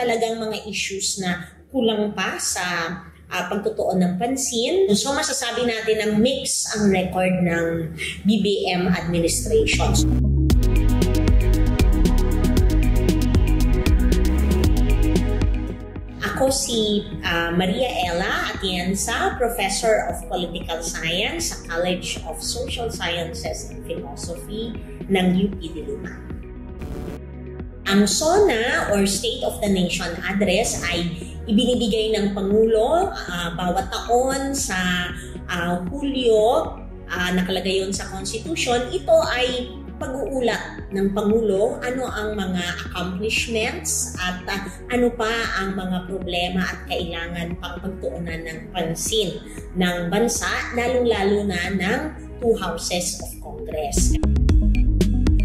talagang mga issues na kulang pa sa pagtutuon ng pansin. So masasabi natin na mix ang record ng BBM administration. Ako si Maria Ella Atienza, Professor of Political Science sa College of Social Sciences and Philosophy ng UP Diliman. Ang SONA or State of the Nation Address ay ibinibigay ng Pangulo bawat taon sa Hulyo, nakalagay yun sa Constitution. Ito ay pag-uulat ng Pangulo ano ang mga accomplishments at ano pa ang mga problema at kailangan pang pagtuunan ng pansin ng bansa, lalong-lalo na ng two houses of Congress.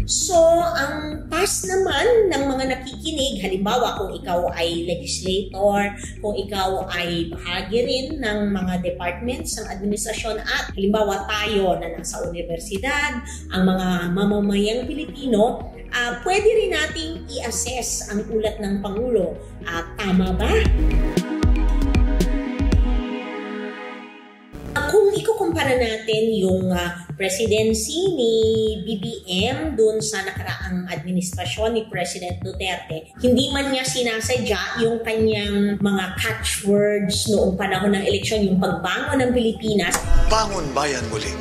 So, ang task naman ng mga nakikinig, halimbawa kung ikaw ay legislator, kung ikaw ay bahagi rin ng mga departments ng administrasyon at halimbawa tayo na nasa universidad, ang mga mamamayang Pilipino, pwede rin nating i-assess ang ulat ng Pangulo. Tama ba? Kung ikukumpara natin yung presidency ni BBM dun sa nakaraang administrasyon ni President Duterte, hindi man niya sinasadya yung kanyang mga catchwords noong panahon ng eleksyon, yung pagbangon ng Pilipinas. Bangon bayan muli.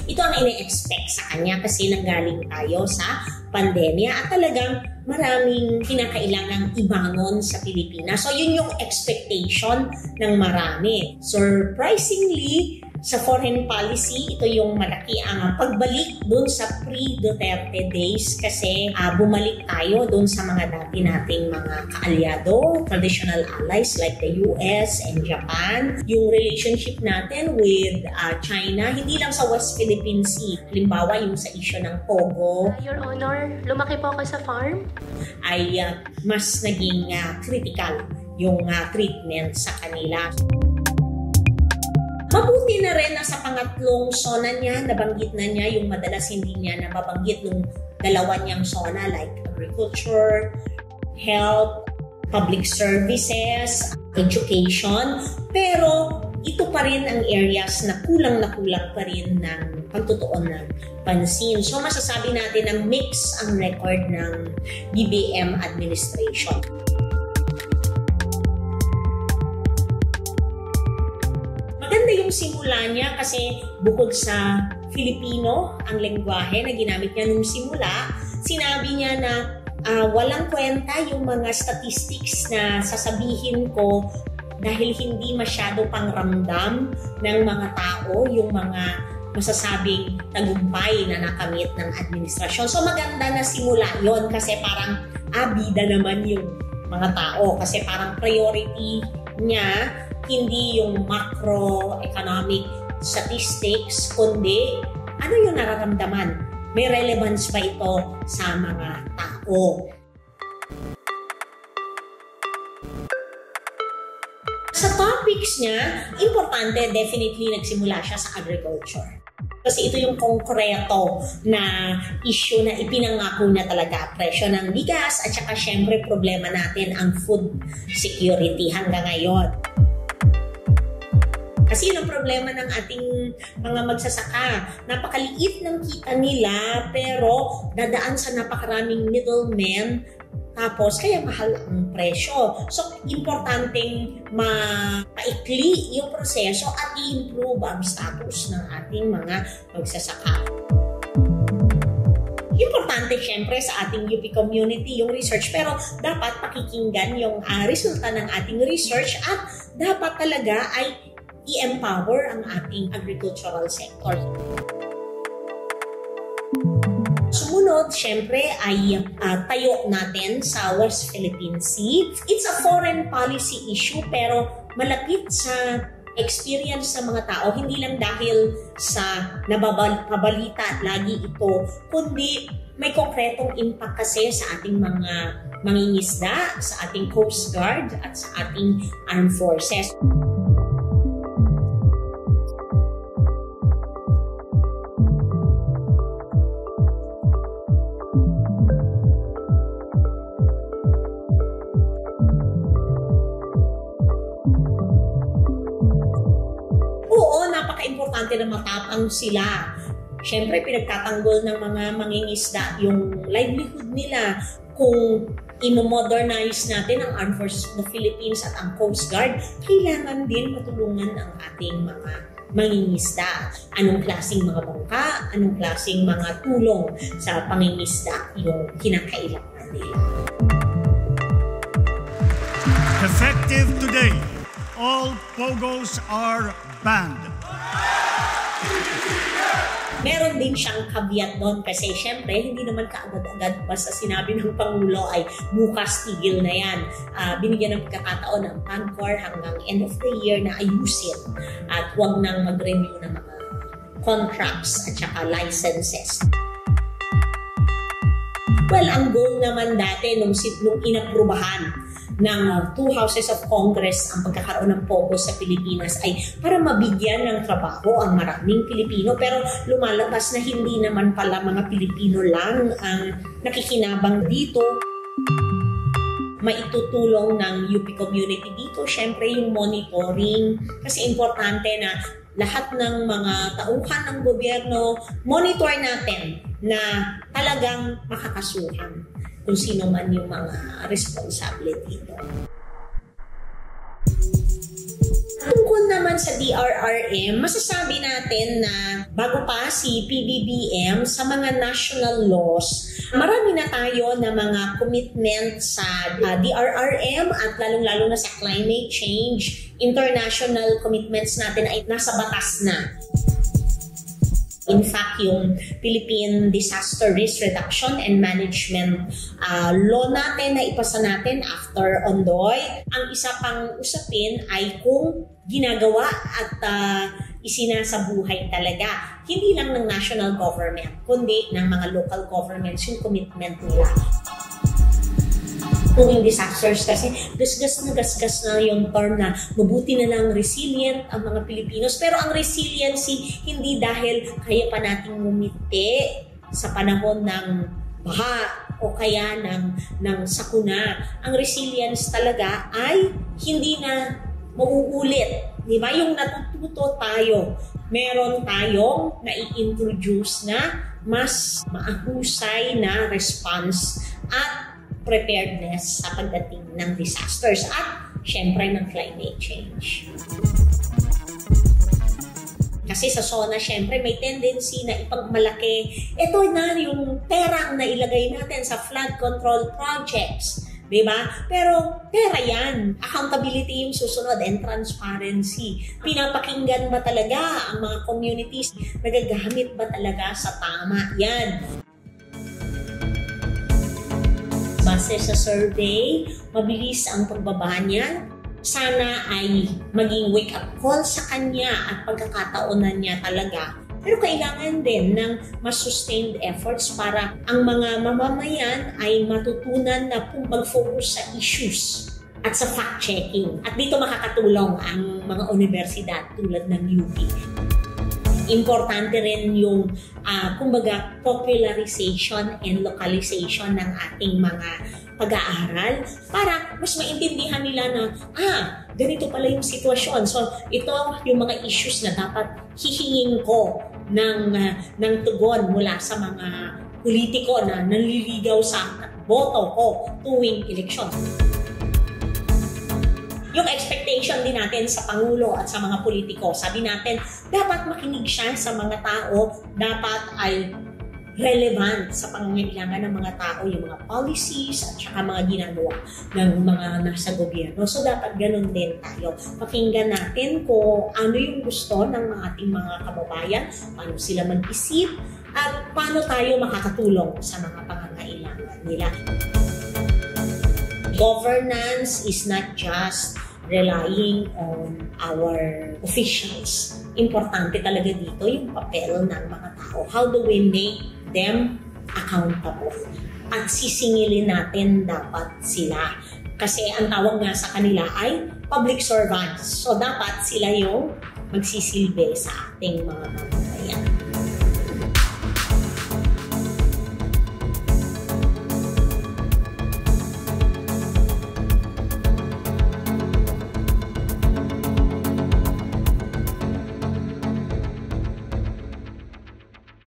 Ito ang ine-expect sa kanya kasi nanggaling tayo sa pandemya at talagang maraming kinakailangang ibangon sa Pilipinas. So yun yung expectation ng marami. Surprisingly, sa foreign policy, ito yung malaki ang pagbalik dun sa pre-Duterte days kasi bumalik tayo dun sa mga dati nating mga kaalyado, traditional allies like the US and Japan. Yung relationship natin with China, hindi lang sa West Philippine Sea. Halimbawa, yung sa issue ng Pogo. Your Honor, lumaki po ako sa farm? Ay mas naging critical yung treatment sa kanila. Mabuti na rin na sa pangatlong SONA niya, nabanggit na niya yung madalas hindi niya nababanggit yung dalawa niyang SONA like agriculture, health, public services, education. Pero ito pa rin ang areas na kulang pa rin ng pagtutuon ng pansin. So masasabi natin na mix ang record ng BBM administration. Maganda yung simula niya kasi bukod sa Filipino, ang lengguwahe na ginamit niya nung simula, sinabi niya na walang kwenta yung mga statistics na sasabihin ko dahil hindi masyado pangramdam ng mga tao yung mga masasabing tagumpay na nakamit ng administrasyon. So maganda na simula yon kasi parang bida naman yung mga tao kasi parang priority niya hindi yung macroeconomic statistics, kundi ano yung nararamdaman? May relevance ba ito sa mga tao? Sa topics niya, importante, definitely nagsimula siya sa agriculture. Kasi ito yung konkreto na issue na ipinangako na talaga, presyo ng bigas at saka syempre problema natin ang food security hanggang ngayon. Kasi yun ang problema ng ating mga magsasaka. Napakaliit ng kita nila pero dadaan sa napakaraming middlemen tapos kaya mahal ang presyo. So, importanteng mapaikli yung proseso at i-improve ang status ng ating mga magsasaka. Importante syempre sa ating UP community yung research pero dapat pakikinggan yung resulta ng ating research at dapat talaga ay i-empower ang ating agricultural sector. Sumunod, syempre, ay tayo natin sa West Philippine Sea. It's a foreign policy issue pero malapit sa experience ng mga tao, hindi lang dahil sa nababalita lagi ito, kundi may konkretong impact kasi sa ating mga mangingisda, sa ating Coast Guard at sa ating armed forces. importante na matapang sila. Siyempre, pinagtatanggol ng mga mangingisda yung livelihood nila. Kung imo-modernize natin ang Armed Forces of the Philippines at ang Coast Guard, kailangan din matulungan ang ating mga mangingisda. Anong klaseng mga bangka, anong klaseng mga tulong sa pangingisda yung kinakailangan nila. Effective today, all POGOs are banned. Meron din siyang caveat doon kasi syempre hindi naman kaagad-agad basta sinabi ng Pangulo ay bukas tigil na yan. Binigyan ng pagkakataon ng PAGCOR hanggang end of the year na ayusin at huwag nang mag-review ng mga contracts at saka licenses. Well, ang goal naman dati nung inaprubahan ng two houses of Congress ang pagkakaroon ng POGOs sa Pilipinas ay para mabigyan ng trabaho ang maraming Pilipino, pero lumalabas na hindi naman pala mga Pilipino lang ang nakikinabang dito. Maitutulong ng UP community dito, syempre yung monitoring, kasi importante na lahat ng mga tauhan ng gobyerno, monitor natin na talagang makakasuhan kung sino man yung mga responsable dito. Tungkol naman sa DRRM, masasabi natin na bago pa si PBBM sa mga national laws, marami na tayo na mga commitment sa DRRM at lalong-lalo na sa climate change. International commitments natin ay nasa batas na. In fact, yung Philippine Disaster Risk Reduction and Management law natin na ipasa natin after Ondoy. Ang isa pang usapin ay kung ginagawa at isinasabuhay talaga. Hindi lang ng national government, kundi ng mga local governments yung commitment nila. Kung yung disasters kasi, gasgas na yung term na mabuti na lang resilient ang mga Pilipinos. Pero ang resiliency, hindi dahil kaya pa nating ngumiti sa panahon ng baha o kaya ng sakuna. Ang resilience talaga ay hindi na mauulit. Di ba? Yung natututo tayo, meron tayong nai-introduce na mas maahusay na response at preparedness sa pagdating ng disasters at syempre ng climate change. Kasi sa SONA, syempre may tendency na ipagmalaki. Ito na yung perang na ilagay natin sa flood control projects. Diba? Pero pera yan. Accountability yung susunod and transparency. Pinapakinggan ba talaga ang mga communities? Nagagamit ba talaga sa tama? Yan. Base sa survey, mabilis ang pagbaba niya. Sana ay maging wake-up call sa kanya at pagkakataonan niya talaga. Pero kailangan din ng mas sustained efforts para ang mga mamamayan ay matutunan na mag-focus sa issues at sa fact-checking. At dito makakatulong ang mga universidad tulad ng UP. Importante rin yung kumbaga popularization and localization ng ating mga pag-aaral para mas maintindihan nila na ganito pala yung sitwasyon. So ito yung mga issues na dapat hihingin ko ng tugon mula sa mga politiko na nanliligaw sa boto ko tuwing eleksyon. Yung expectation din natin sa Pangulo at sa mga politiko, sabi natin, dapat makinig siya sa mga tao, dapat ay relevant sa pangangailangan ng mga tao, yung mga policies at saka mga ginagawa ng mga nasa gobyerno. So dapat ganun din tayo. Pakinggan natin kung ano yung gusto ng ating mga kababayan, paano sila mag-isip, at paano tayo makakatulong sa mga pangangailangan nila. Governance is not just relying on our officials. Importante talaga dito yung papel ng mga tao. How do we make them accountable? At sisingilin natin dapat sila. Kasi ang tawag nga sa kanila ay public servants. So dapat sila yung magsisilbi sa ating mga